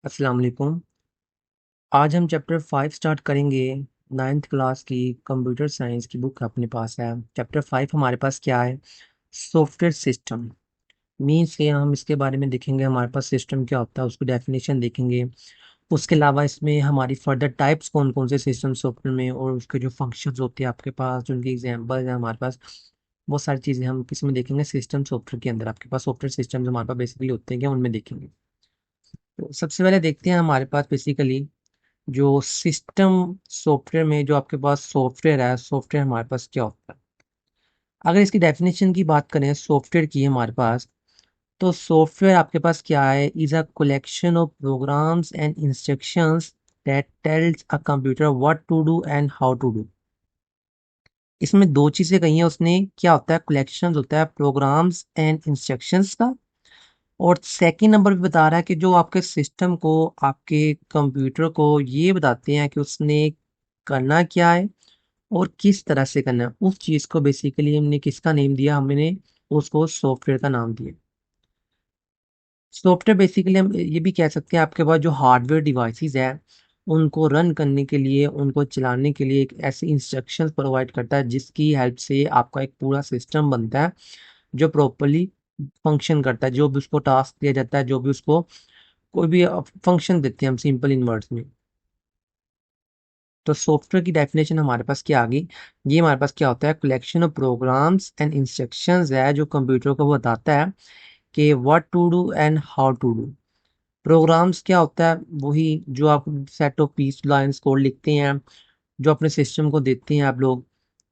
अस्सलाम वालेकुम। आज हम चैप्टर 5 स्टार्ट करेंगे। 9th क्लास की कंप्यूटर साइंस की बुक अपने पास है। चैप्टर 5 हमारे पास क्या है? Software system. मीन्स के हम इसके बारे में देखेंगे, हमारे पास सिस्टम क्या होता है, उसकी डेफिनेशन देखेंगे। उसके अलावा इसमें हमारी फर्दर टाइप्स कौन कौन से सिस्टम सॉफ्टवेयर में, और उसके जो फंक्शंस होते हैं आपके पास, जो उनकी एग्जांपल्स हैं हमारे पास, वो सारी चीज़ें हम किसमें देखेंगे? सिस्टम सॉफ्टवेयर के अंदर। आपके पास सॉफ्टवेयर सिस्टम जो हमारे पास बेसिकली होते हैं क्या, उनमें देखेंगे। तो सबसे पहले देखते हैं हमारे पास बेसिकली जो सिस्टम सॉफ्टवेयर में जो आपके पास सॉफ्टवेयर है, सॉफ्टवेयर हमारे पास क्या होता है? अगर इसकी डेफिनेशन की बात करें सॉफ्टवेयर की हमारे पास, तो सॉफ्टवेयर आपके पास क्या है? Is a collection of programs and instructions that tells a computer what to do and how to do. इसमें दो चीजें कही हैं उसने। क्या होता है? कलेक्शन होता है प्रोग्राम्स एंड इंस्ट्रक्शंस का, और सेकंड नंबर पे बता रहा है कि जो आपके सिस्टम को, आपके कंप्यूटर को ये बताते हैं कि उसने करना क्या है और किस तरह से करना है। उस चीज को बेसिकली हमने किसका नेम दिया? हमने उसको सॉफ्टवेयर का नाम दिया। सॉफ्टवेयर बेसिकली हम ये भी कह सकते हैं आपके पास जो हार्डवेयर डिवाइसेस है, उनको रन करने के लिए, उनको चलाने के लिए एक ऐसे इंस्ट्रक्शंस प्रोवाइड करता है जिसकी हेल्प से आपका एक पूरा सिस्टम बनता है जो प्रॉपरली फंक्शन करता है। जो भी उसको टास्क दिया जाता है, जो भी उसको कोई भी फंक्शन देते हैं हम सिंपल इन वर्ड्स में। तो सॉफ्टवेयर की डेफिनेशन हमारे पास क्या आ गई? ये हमारे पास क्या होता है? Collection of programs and instructions है जो कंप्यूटर को बताता है कि what to do and how to do. Programs क्या होता है? वही जो आप set of piece lines code लिखते हैं, जो अपने सिस्टम को देते हैं आप लोग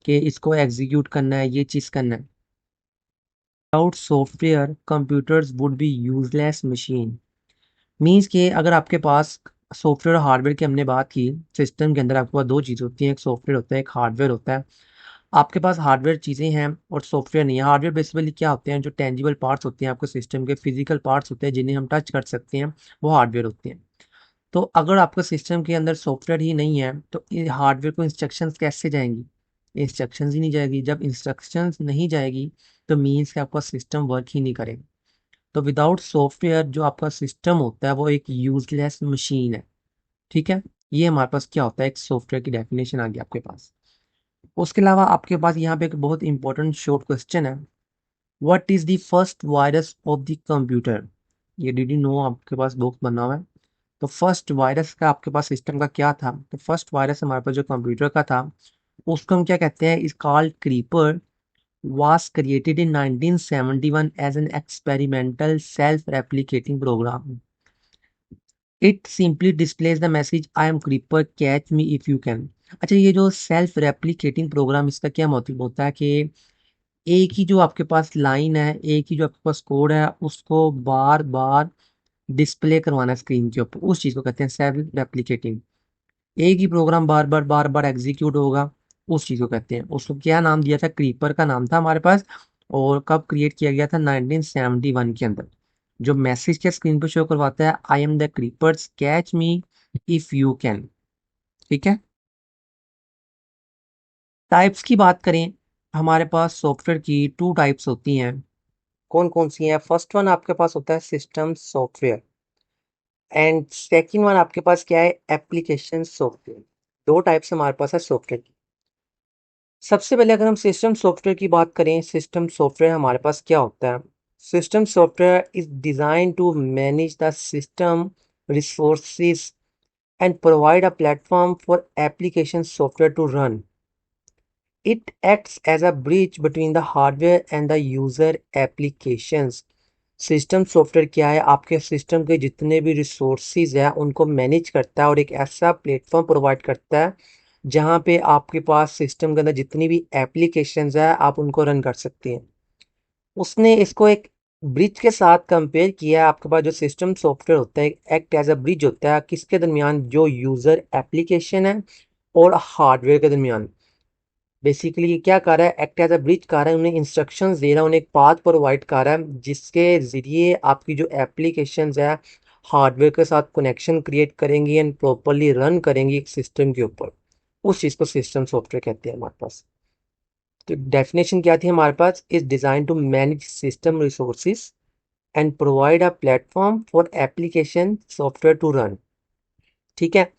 कि इसको एग्जीक्यूट करना है, ये चीज़ करना है। Without software computers would be useless machine. Means के अगर आपके पास सॉफ्टवेयर और हार्डवेयर की हमने बात की, सिस्टम के अंदर आपके पास दो चीज़ होती हैं, एक सॉफ्टवेयर होता है, एक हार्डवेयर होता है। आपके पास हार्डवेयर चीज़ें हैं और सॉफ्टवेयर नहीं है। हार्डवेयर बेसिकली क्या होते हैं? जो टेंजिबल पार्ट्स होते हैं आपके सिस्टम के, फिजिकल पार्ट्स होते हैं जिन्हें हम टच कर सकते हैं, वो हार्डवेयर होते हैं। तो अगर आपका सिस्टम के अंदर सॉफ्टवेयर ही नहीं है तो हार्डवेयर को इंस्ट्रक्शंस कैसे जाएंगी? इंस्ट्रक्शंस ही नहीं जाएगी। जब इंस्ट्रक्शंस नहीं जाएगी तो मीन्स कि आपका सिस्टम वर्क ही नहीं करेगा। तो विदाउट सॉफ्टवेयर जो आपका सिस्टम होता है वो एक यूजलेस मशीन है। ठीक है, ये हमारे पास क्या होता है? एक सॉफ्टवेयर की डेफिनेशन आ गई आपके पास। उसके अलावा आपके पास यहाँ पे एक बहुत इंपॉर्टेंट शॉर्ट क्वेश्चन है। What is the first virus of the computer? ये डिड यू नो? आपके पास बॉक्स बना हुआ है। तो फर्स्ट वायरस का आपके पास सिस्टम का क्या था? तो फर्स्ट वायरस हमारे पास जो कंप्यूटर का था, उसको हम क्या कहते हैं? Is called creeper. was created in 1971 as an experimental self-replicating program. It simply displays the message I am creeper catch me if you can। अच्छा, ये जो सेल्फ रेप्लिकेटिंग प्रोग्राम, इसका क्या मतलब होता है कि एक ही जो आपके पास लाइन है, एक ही जो आपके पास कोड है, उसको बार बार डिस्प्ले करवाना स्क्रीन के ऊपर, उस चीज को कहते हैं सेल्फ रेप्लिकेटिंग। एक ही प्रोग्राम बार बार एग्जीक्यूट होगा, उस चीज को कहते हैं। उसको क्या नाम दिया था? क्रीपर का नाम था हमारे पास। और कब क्रिएट किया गया था? 1971 के अंदर। जो मैसेज क्या स्क्रीन पर शो करवाता है? I am the creepers catch me if you can. ठीक है। टाइप्स की बात करें, हमारे पास सॉफ्टवेयर की टू टाइप्स होती हैं। कौन कौन सी हैं? फर्स्ट वन आपके पास होता है system software, and second one आपके पास क्या है? Application software. दो टाइप्स हमारे पास है सॉफ्टवेयर की। सबसे पहले अगर हम सिस्टम सॉफ्टवेयर की बात करें, सिस्टम सॉफ्टवेयर हमारे पास क्या होता है? System software is design to manage the system resources and provide a platform for application software to run. It acts as a bridge between the hardware and the user applications. System software क्या है? आपके system के जितने भी resources हैं उनको manage करता है और एक ऐसा प्लेटफॉर्म प्रोवाइड करता है जहाँ पे आपके पास सिस्टम के अंदर जितनी भी एप्लीकेशंस है आप उनको रन कर सकते हैं। उसने इसको एक ब्रिज के साथ कंपेयर किया है। आपके पास जो सिस्टम सॉफ्टवेयर होता है एक्ट एज अ ब्रिज होता है किसके दरमियान? जो यूजर एप्लीकेशन है और हार्डवेयर के दरमियान। बेसिकली ये क्या कर रहा है? एक्ट एज अ ब्रिज कर रहा है, उन्हें इंस्ट्रक्शंस दे रहा है, उन्हें एक पाथ प्रोवाइड कर रहा है जिसके जरिए आपकी जो एप्लीकेशंस है हार्डवेयर के साथ कनेक्शन क्रिएट करेंगी एंड प्रॉपरली रन करेंगी एक सिस्टम के ऊपर। उस चीज़ को सिस्टम सॉफ्टवेयर कहते हैं हमारे पास। तो डेफिनेशन क्या थी हमारे पास? Is design to manage system resources and provide a platform for application software to run. ठीक है,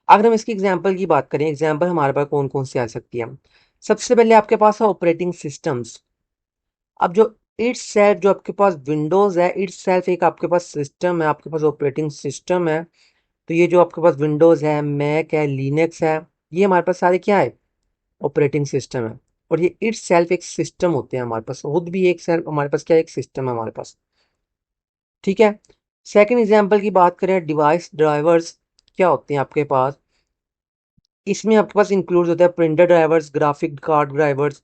अगर हम इसकी एग्जांपल की बात करें, एग्जांपल हमारे पास कौन कौन सी आ सकती है। सबसे पहले आपके पास है ऑपरेटिंग सिस्टम्स। अब जो इट्स सेल्फ, जो आपके पास विंडोज है, इट्स सेल्फ एक आपके पास सिस्टम है, आपके पास ऑपरेटिंग सिस्टम है। तो ये जो आपके पास विंडोज है, मैक है, लिनक्स है, ये हमारे पास सारे क्या है, ऑपरेटिंग सिस्टम है। और ये इट्स सेल्फ एक सिस्टम होते हैं हमारे पास, खुद भी एक सेल्फ हमारे पास क्या है, एक सिस्टम है हमारे पास। ठीक है, सेकंड एग्जांपल की बात करें, डिवाइस ड्राइवर्स क्या होते हैं आपके पास। इसमें आपके पास इंक्लूड होता है printer drivers, graphic card drivers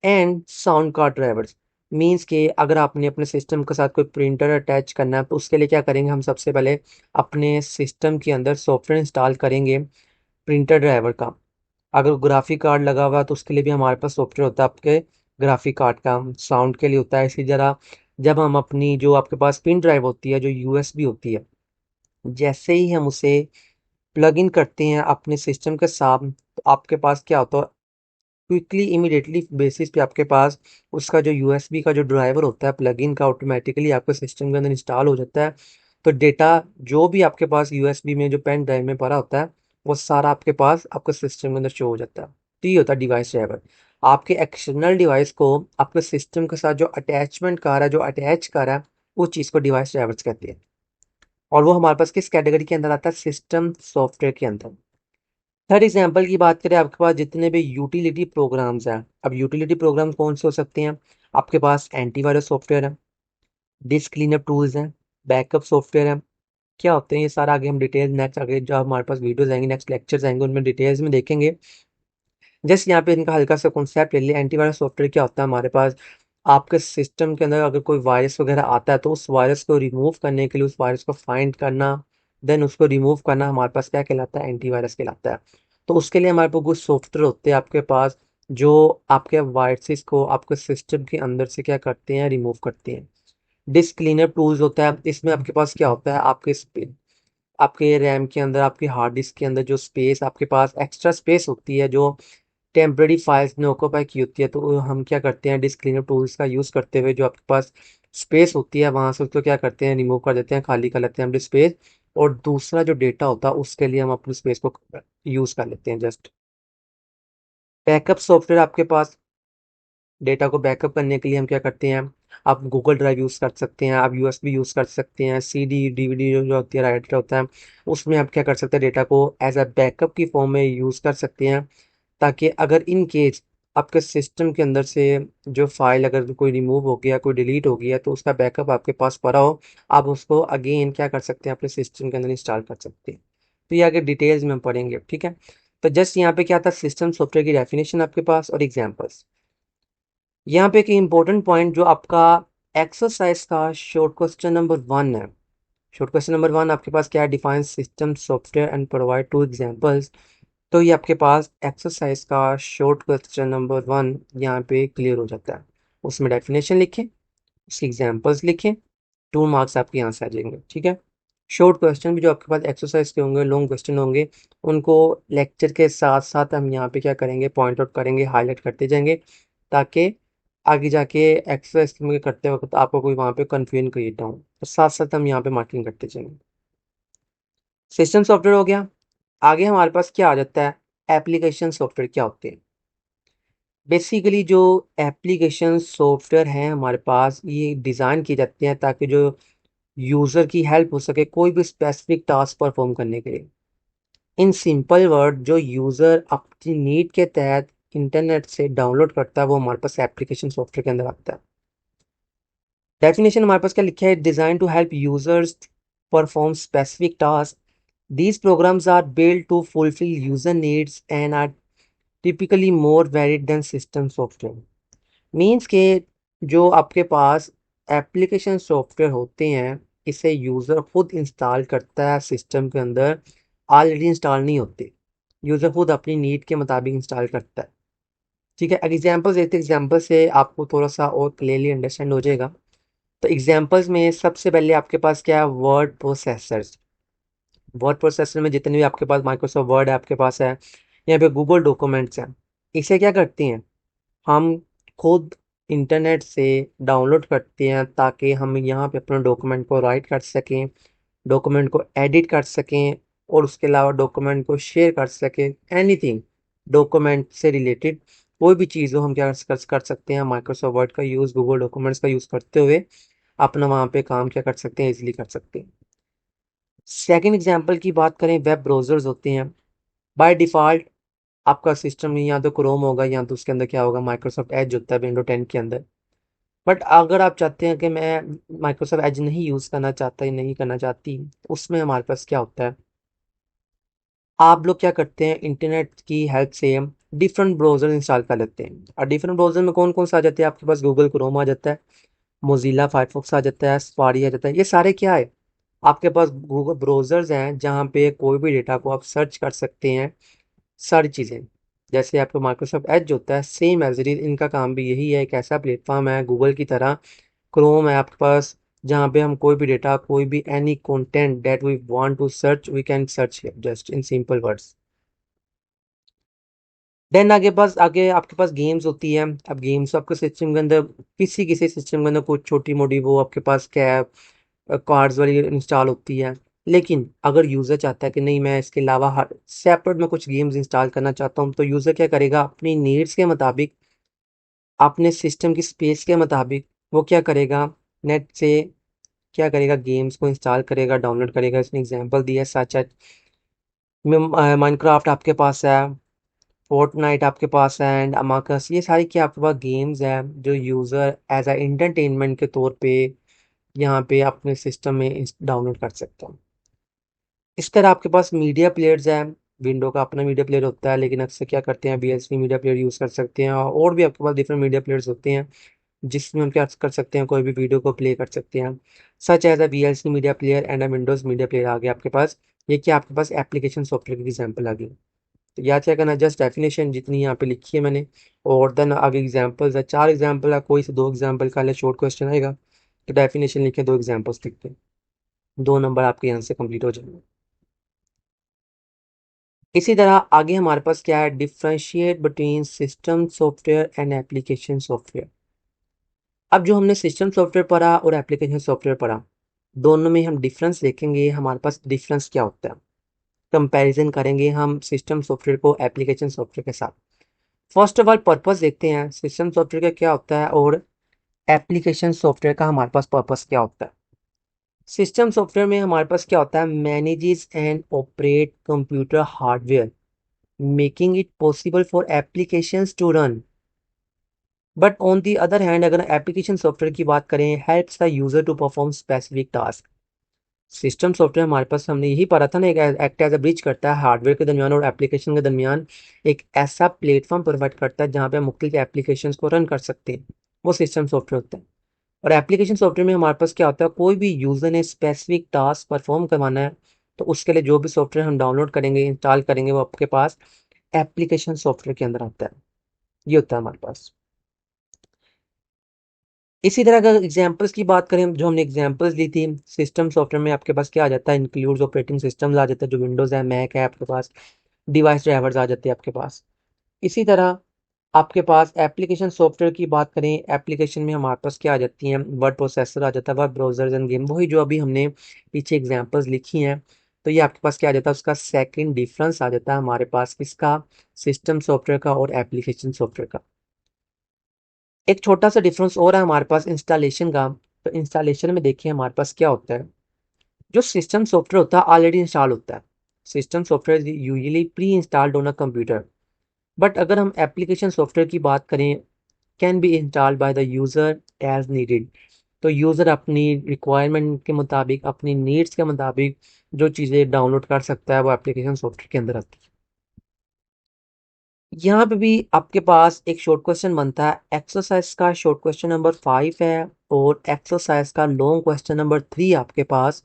and sound card drivers. Means के अगर आपने अपने सिस्टम के साथ कोई प्रिंटर अटैच करना है तो उसके लिए क्या करेंगे, हम सबसे पहले अपने सिस्टम के अंदर सॉफ्टवेयर इंस्टॉल करेंगे प्रिंटर ड्राइवर का। अगर ग्राफिक कार्ड लगा हुआ है तो उसके लिए भी हमारे पास सॉफ्टवेयर होता है आपके ग्राफिक कार्ड का। साउंड के लिए होता है इसी तरह। जब हम अपनी जो आपके पास पिन ड्राइव होती है, जो यूएसबी होती है, जैसे ही हम उसे प्लग इन करते हैं अपने सिस्टम के साथ, तो आपके पास क्या होता है, क्विकली इमीडिएटली बेसिस पे आपके पास उसका जो यूएसबी का जो ड्राइवर होता है प्लगइन का, ऑटोमेटिकली आपके सिस्टम के अंदर इंस्टॉल हो जाता है। तो डेटा जो भी आपके पास यूएसबी में जो पेन ड्राइव में पड़ा होता है, वो सारा आपके पास आपके सिस्टम के अंदर शो हो जाता है। तो ये होता है डिवाइस ड्राइवर। आपके एक्सटर्नल डिवाइस को आपके सिस्टम के साथ जो अटैचमेंट कर रहा है, जो अटैच कर रहा है, उस चीज़ को डिवाइस ड्राइवर्स कहते हैं। और वो हमारे पास किस कैटेगरी के अंदर आता है, सिस्टम सॉफ्टवेयर के अंदर। थर्ड एग्जाम्पल की बात करें, आपके पास जितने भी यूटिलिटी प्रोग्राम्स हैं। अब यूटिलिटी प्रोग्राम्स कौन से हो सकते हैं, आपके पास एंटीवायरस सॉफ्टवेयर है, डिस्क क्लीनअप टूल्स हैं, बैकअप सॉफ्टवेयर है। क्या होते हैं ये सारा, आगे हम डिटेल नेक्स्ट, आगे जो हमारे पास वीडियोस आएंगे, नेक्स्ट लेक्चर्स आएंगे, उनमें डिटेल्स में देखेंगे। जस्ट यहाँ पे इनका हल्का सा कॉन्सेप्ट ले लिया। एंटीवायरस सॉफ्टवेयर क्या होता है हमारे पास, आपके सिस्टम के अंदर अगर कोई वायरस वगैरह आता है तो उस वायरस को रिमूव करने के लिए, उस वायरस को फाइंड करना, देन उसको रिमूव करना, हमारे पास क्या कहलाता है, एंटीवायरस कहलाता है। तो उसके लिए हमारे पास कुछ सॉफ्टवेयर होते हैं आपके पास, जो आपके वायरसेस को आपके सिस्टम के अंदर से क्या करते हैं, रिमूव करते हैं। डिस्क क्लीनर टूल्स होता है, इसमें आपके पास क्या होता है, आपके रैम के अंदर, आपके हार्ड डिस्क के अंदर जो स्पेस आपके पास एक्स्ट्रा स्पेस होती है, जो टेम्पररी फाइल्स ने ऑक्यूपाई की होती है, तो हम क्या करते हैं, डिस्क क्लीनर टूल्स का यूज़ करते हुए जो आपके पास स्पेस होती है वहां से उसको क्या करते हैं, रिमूव कर देते हैं, खाली कर लेते हैं हम स्पेस। और दूसरा जो डेटा होता है उसके लिए हम अपनी स्पेस को यूज़ कर लेते हैं जस्ट। बैकअप सॉफ्टवेयर आपके पास, डेटा को बैकअप करने के लिए हम क्या करते हैं, आप गूगल ड्राइव यूज़ कर सकते हैं, आप यूएसबी यूज़ कर सकते हैं, सीडी डीवीडी जो होती है, राइटर होता है, उसमें आप क्या कर सकते हैं, डेटा को एज अ बैकअप की फॉर्म में यूज़ कर सकते हैं। ताकि अगर इन केस आपके सिस्टम के अंदर से जो फाइल अगर कोई रिमूव हो गया, कोई डिलीट हो गया, तो उसका बैकअप आपके पास पड़ा हो, आप उसको अगेन क्या कर सकते हैं, अपने सिस्टम के अंदर इंस्टॉल कर सकते हैं। तो ये आगे डिटेल्स में हम पढ़ेंगे। ठीक है, तो जस्ट यहाँ पे क्या था, सिस्टम सॉफ्टवेयर की डेफिनेशन आपके पास और एग्जांपल्स। यहाँ पे एक इम्पोर्टेंट पॉइंट जो आपका एक्सरसाइज का शॉर्ट क्वेश्चन नंबर 1 है। शॉर्ट क्वेश्चन नंबर 1 आपके पास क्या है, define system software and provide to examples. तो ये आपके पास एक्सरसाइज का शॉर्ट क्वेश्चन नंबर 1 यहाँ पे क्लियर हो जाता है। उसमें डेफिनेशन लिखें, उसके एग्जांपल्स लिखें, 2 मार्क्स आपके यहाँ से आ जाएंगे। ठीक है, शॉर्ट क्वेश्चन भी जो आपके पास एक्सरसाइज के होंगे, लॉन्ग क्वेश्चन होंगे, उनको लेक्चर के साथ साथ हम यहाँ पे क्या करेंगे, पॉइंट आउट करेंगे, हाईलाइट करते जाएंगे, ताकि आगे जाके एक्सरसाइज में करते वक्त आपको कोई वहाँ पे कंफ्यूजन क्रिएट ना हो। तो साथ साथ हम यहाँ पे मार्किंग करते जाएंगे। सिस्टम सॉफ्टवेयर हो गया। आगे हमारे पास क्या आ जाता है, एप्लीकेशन सॉफ्टवेयर क्या होते हैं। बेसिकली जो एप्लीकेशन सॉफ्टवेयर हैं हमारे पास, ये डिज़ाइन किए जाते हैं ताकि जो यूज़र की हेल्प हो सके कोई भी स्पेसिफिक टास्क परफॉर्म करने के लिए। इन सिंपल वर्ड, जो यूज़र अपनी नीड के तहत इंटरनेट से डाउनलोड करता है, वो हमारे पास एप्लीकेशन सॉफ्टवेयर के अंदर आता है। डेफिनेशन हमारे पास क्या लिखा है, design to help users perform specific task. These programs are built to fulfill user needs and are typically more varied than system software. Means के जो आपके पास एप्लीकेशन सॉफ्टवेयर होते हैं, इसे यूज़र खुद इंस्टॉल करता है सिस्टम के अंदर, ऑलरेडी इंस्टॉल नहीं होते, यूज़र खुद अपनी नीड के मुताबिक इंस्टॉल करता है। ठीक है, एग्जांपल्स देते, एग्जांपल से आपको थोड़ा सा और क्लियरली अंडरस्टैंड हो जाएगा। तो एग्जांपल्स में सबसे पहले आपके पास क्या है, वर्ड प्रोसेसर्स। वर्ड प्रोसेसर में जितने भी आपके पास माइक्रोसॉफ्ट वर्ड है आपके पास है, यहाँ पे गूगल डॉक्यूमेंट्स हैं, इसे क्या करती हैं, हम खुद इंटरनेट से डाउनलोड करते हैं ताकि हम यहाँ पे अपने डॉक्यूमेंट को राइट कर सकें, डॉक्यूमेंट को एडिट कर सकें और उसके अलावा डॉक्यूमेंट को शेयर कर सकें। एनीथिंग डॉक्यूमेंट से रिलेटेड कोई भी चीज़ हो हम क्या कर सकते हैं, माइक्रोसॉफ्ट वर्ड का यूज़, गूगल डॉक्यूमेंट्स का यूज़ करते हुए अपना वहाँ पे काम क्या कर सकते हैं, इजीली कर सकते हैं। सेकंड एग्जांपल की बात करें, वेब ब्राउजर्स होते हैं। बाय डिफ़ॉल्ट आपका सिस्टम में या तो क्रोम होगा या तो उसके अंदर क्या होगा, माइक्रोसॉफ्ट एज होता है विंडो 10 के अंदर। बट अगर आप चाहते हैं कि मैं माइक्रोसॉफ्ट एज नहीं यूज़ करना चाहता या नहीं करना चाहती, उसमें हमारे पास क्या होता है, आप लोग क्या करते हैं, इंटरनेट की हेल्प से हम डिफरेंट ब्राउज़र इंस्टॉल कर लेते हैं। और डिफरेंट ब्राउज़र में कौन कौन सा आ जाते हैं, आपके पास गूगल क्रोम आ जाता है, मोजिला फायरफॉक्स आ जाता है, सफारी आ जाता है। ये सारे क्या है, आपके पास गूगल ब्राउज़र्स हैं जहाँ पे कोई भी डेटा को आप सर्च कर सकते हैं, सारी चीज़ें। जैसे आपका माइक्रोसॉफ्ट एज होता है, सेम एज इट इज इनका काम भी यही है, एक ऐसा प्लेटफॉर्म है गूगल की तरह। क्रोम है आपके पास जहाँ पे हम कोई भी डेटा, कोई भी any content that we want to search, we can search just in simple words. Then आगे आपके पास गेम्स होती है। अब गेम्स आपके सिस्टम के अंदर, किसी किसी सिस्टम के अंदर कुछ छोटी मोटी वो आपके पास क्या है, कार्ड्स वाली इंस्टॉल होती है। लेकिन अगर यूज़र चाहता है कि नहीं मैं इसके अलावा हर सेपरेट में कुछ गेम्स इंस्टॉल करना चाहता हूँ, तो यूज़र क्या करेगा, अपनी नीड्स के मुताबिक, अपने सिस्टम की स्पेस के मुताबिक वो क्या करेगा, नेट से क्या करेगा, गेम्स को इंस्टॉल करेगा, डाउनलोड करेगा। इसने एग्जांपल दिया सच है, माइनक्राफ्ट आपके पास है, फोर्टनाइट आपके पास है एंड अमाकस, ये सारी क्या आपके पास गेम्स हैं जो यूज़र एज अ एंटरटेनमेंट के तौर पे यहाँ पे अपने सिस्टम में डाउनलोड कर सकता हूँ। इस तरह आपके पास मीडिया प्लेयर्स हैं, विंडो का अपना मीडिया प्लेयर होता है, लेकिन अक्सर क्या करते हैं वीएलसी मीडिया प्लेयर यूज़ कर सकते हैं। और भी आपके पास डिफरेंट मीडिया प्लेयर्स होते हैं जिसमें हम क्या कर सकते हैं, कोई भी वीडियो को प्ले कर सकते हैं। Such as a VLC media player and a Windows media player आ गया आपके पास। ये क्या आपके पास एप्लीकेशन सॉफ्टवेयर की एग्जाम्पल आ गई। तो याद क्या करना, जस्ट डेफिनेशन जितनी यहाँ पे लिखी है मैंने, और देन आगे एग्जांपल्स है, 4 एग्जांपल है, कोई से 2 एग्जांपल का ले, शॉर्ट क्वेश्चन आएगा तो डेफिनेशन लिखे, 2 एग्जांपल्स लिखते हैं, 2 नंबर आपके यहाँ से कंप्लीट हो जाएंगे। इसी तरह आगे हमारे पास क्या है, differentiate between system software and application software. अब जो हमने सिस्टम सॉफ्टवेयर पढ़ा और एप्लीकेशन सॉफ्टवेयर पढ़ा, दोनों में हम डिफरेंस देखेंगे, हमारे पास डिफरेंस क्या होता है, कंपैरिजन करेंगे हम सिस्टम सॉफ्टवेयर को एप्लीकेशन सॉफ्टवेयर के साथ। फर्स्ट ऑफ ऑल पर्पस देखते हैं सिस्टम सॉफ्टवेयर का क्या होता है और एप्लीकेशन सॉफ्टवेयर का हमारे पास पर्पस क्या होता है। सिस्टम सॉफ्टवेयर में हमारे पास क्या होता है, manages and operate computer hardware, making it possible for applications to run. But on the other hand अगर एप्लीकेशन सॉफ्टवेयर की बात करें, helps the user to perform specific task. System software हमारे पास, हमने यही पढ़ा था ना, एक एक्ट एज अ ब्रिज करता है हार्डवेयर के दरमियान और एप्लीकेशन के दरमियान, एक ऐसा प्लेटफॉर्म प्रोवाइड करता है जहाँ पे हम मुख्तलिफ एप्लीकेशन को रन कर सकते हैं, वो सिस्टम सॉफ्टवेयर होता है। और एप्लीकेशन सॉफ्टवेयर में हमारे पास क्या होता है, कोई भी यूजर ने स्पेसिफिक टास्क परफॉर्म करवाना है तो उसके लिए जो भी सॉफ्टवेयर हम डाउनलोड करेंगे, इंस्टॉल करेंगे, वो आपके पास एप्लीकेशन सॉफ्टवेयर के अंदर आता है। ये होता है हमारे पास। इसी तरह अगर एग्जांपल्स की बात करें, जो हमने एग्जांपल्स ली थी, सिस्टम सॉफ्टवेयर में आपके पास क्या आ जाता है, इंक्लूड्स ऑपरेटिंग सिस्टम्स आ जाता है, जो विंडोज़ है, मैक है आपके पास, डिवाइस ड्राइवर्स आ जाते हैं आपके पास। इसी तरह आपके पास एप्लीकेशन सॉफ्टवेयर की बात करें, एप्लीकेशन में हमारे पास क्या आ जाती हैं, वर्ड प्रोसेसर आ जाता है, वर्ड ब्राउजर्स एंड गेम, वही जो अभी हमने पीछे एग्जांपल्स लिखी हैं। तो ये आपके पास क्या आ जाता है, उसका सेकंड डिफरेंस आ जाता है हमारे पास किसका, सिस्टम सॉफ्टवेयर का और एप्लीकेशन सॉफ्टवेयर का। एक छोटा सा डिफरेंस और है हमारे पास इंस्टॉलेशन का। तो इंस्टॉलेशन में देखिए हमारे पास क्या होता है, जो सिस्टम सॉफ्टवेयर होता है ऑलरेडी इंस्टॉल होता है। System software usually pre installed on a computer. But अगर हम एप्लीकेशन सॉफ्टवेयर की बात करें, can be installed by the user as needed. तो यूज़र अपनी रिक्वायरमेंट के मुताबिक, अपनी नीड्स के मुताबिक जो चीज़ें डाउनलोड कर सकता है वो एप्लीकेशन सॉफ्टवेयर के अंदर आती है। यहाँ पे भी आपके पास एक शॉर्ट क्वेश्चन बनता है, एक्सरसाइज का शॉर्ट क्वेश्चन नंबर 5 है और एक्सरसाइज का लॉन्ग क्वेश्चन नंबर 3 आपके पास,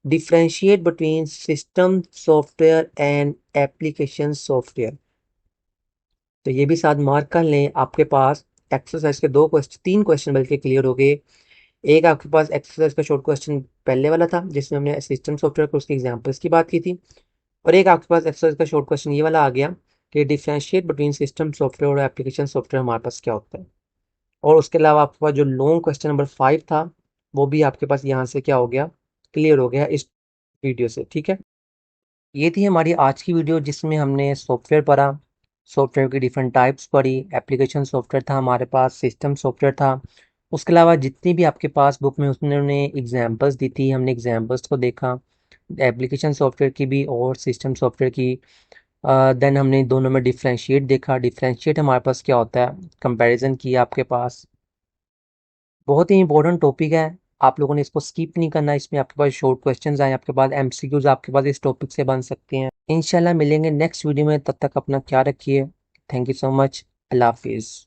differentiate between system software and application software. तो ये भी साथ मार्क कर लें, आपके पास एक्सरसाइज के 2 क्वेश्चन, 3 क्वेश्चन बल्कि क्लियर हो गए। एक आपके पास एक्सरसाइज का शॉर्ट क्वेश्चन पहले वाला था जिसमें हमने सिस्टम सॉफ्टवेयर को उसके एग्जांपल्स की बात की थी, और एक आपके पास एक्सरसाइज का शॉर्ट क्वेश्चन ये वाला आ गया कि डिफरेंशिएट बिटवीन सिस्टम सॉफ्टवेयर और एप्लीकेशन सॉफ्टवेयर हमारे पास क्या होता है। और उसके अलावा आपके पास जो लॉन्ग क्वेश्चन नंबर 5 था वो भी आपके पास यहाँ से क्या हो गया, क्लियर हो गया इस वीडियो से। ठीक है, ये थी हमारी आज की वीडियो जिसमें हमने सॉफ्टवेयर पढ़ा, सॉफ्टवेयर की डिफरेंट टाइप्स पढ़ी, एप्लीकेशन सॉफ्टवेयर था हमारे पास, सिस्टम सॉफ्टवेयर था। उसके अलावा जितनी भी आपके पास बुक में उन्होंने एग्जांपल्स दी थी, हमने एग्जांपल्स को देखा, एप्लीकेशन सॉफ्टवेयर की भी और सिस्टम सॉफ्टवेयर की। देन हमने दोनों में डिफरेंशिएट देखा, डिफरेंशिएट हमारे पास क्या होता है, कंपैरिजन किया आपके पास। बहुत ही इंपॉर्टेंट टॉपिक है, आप लोगों ने इसको स्किप नहीं करना। इसमें आपके पास शॉर्ट क्वेश्चंस आए, आपके पास एमसीक्यूज आपके पास इस टॉपिक से बन सकते हैं। इंशाल्लाह मिलेंगे नेक्स्ट वीडियो में, तब तक अपना ख्याल रखिए। Thank you so much. Allah हाफिज़।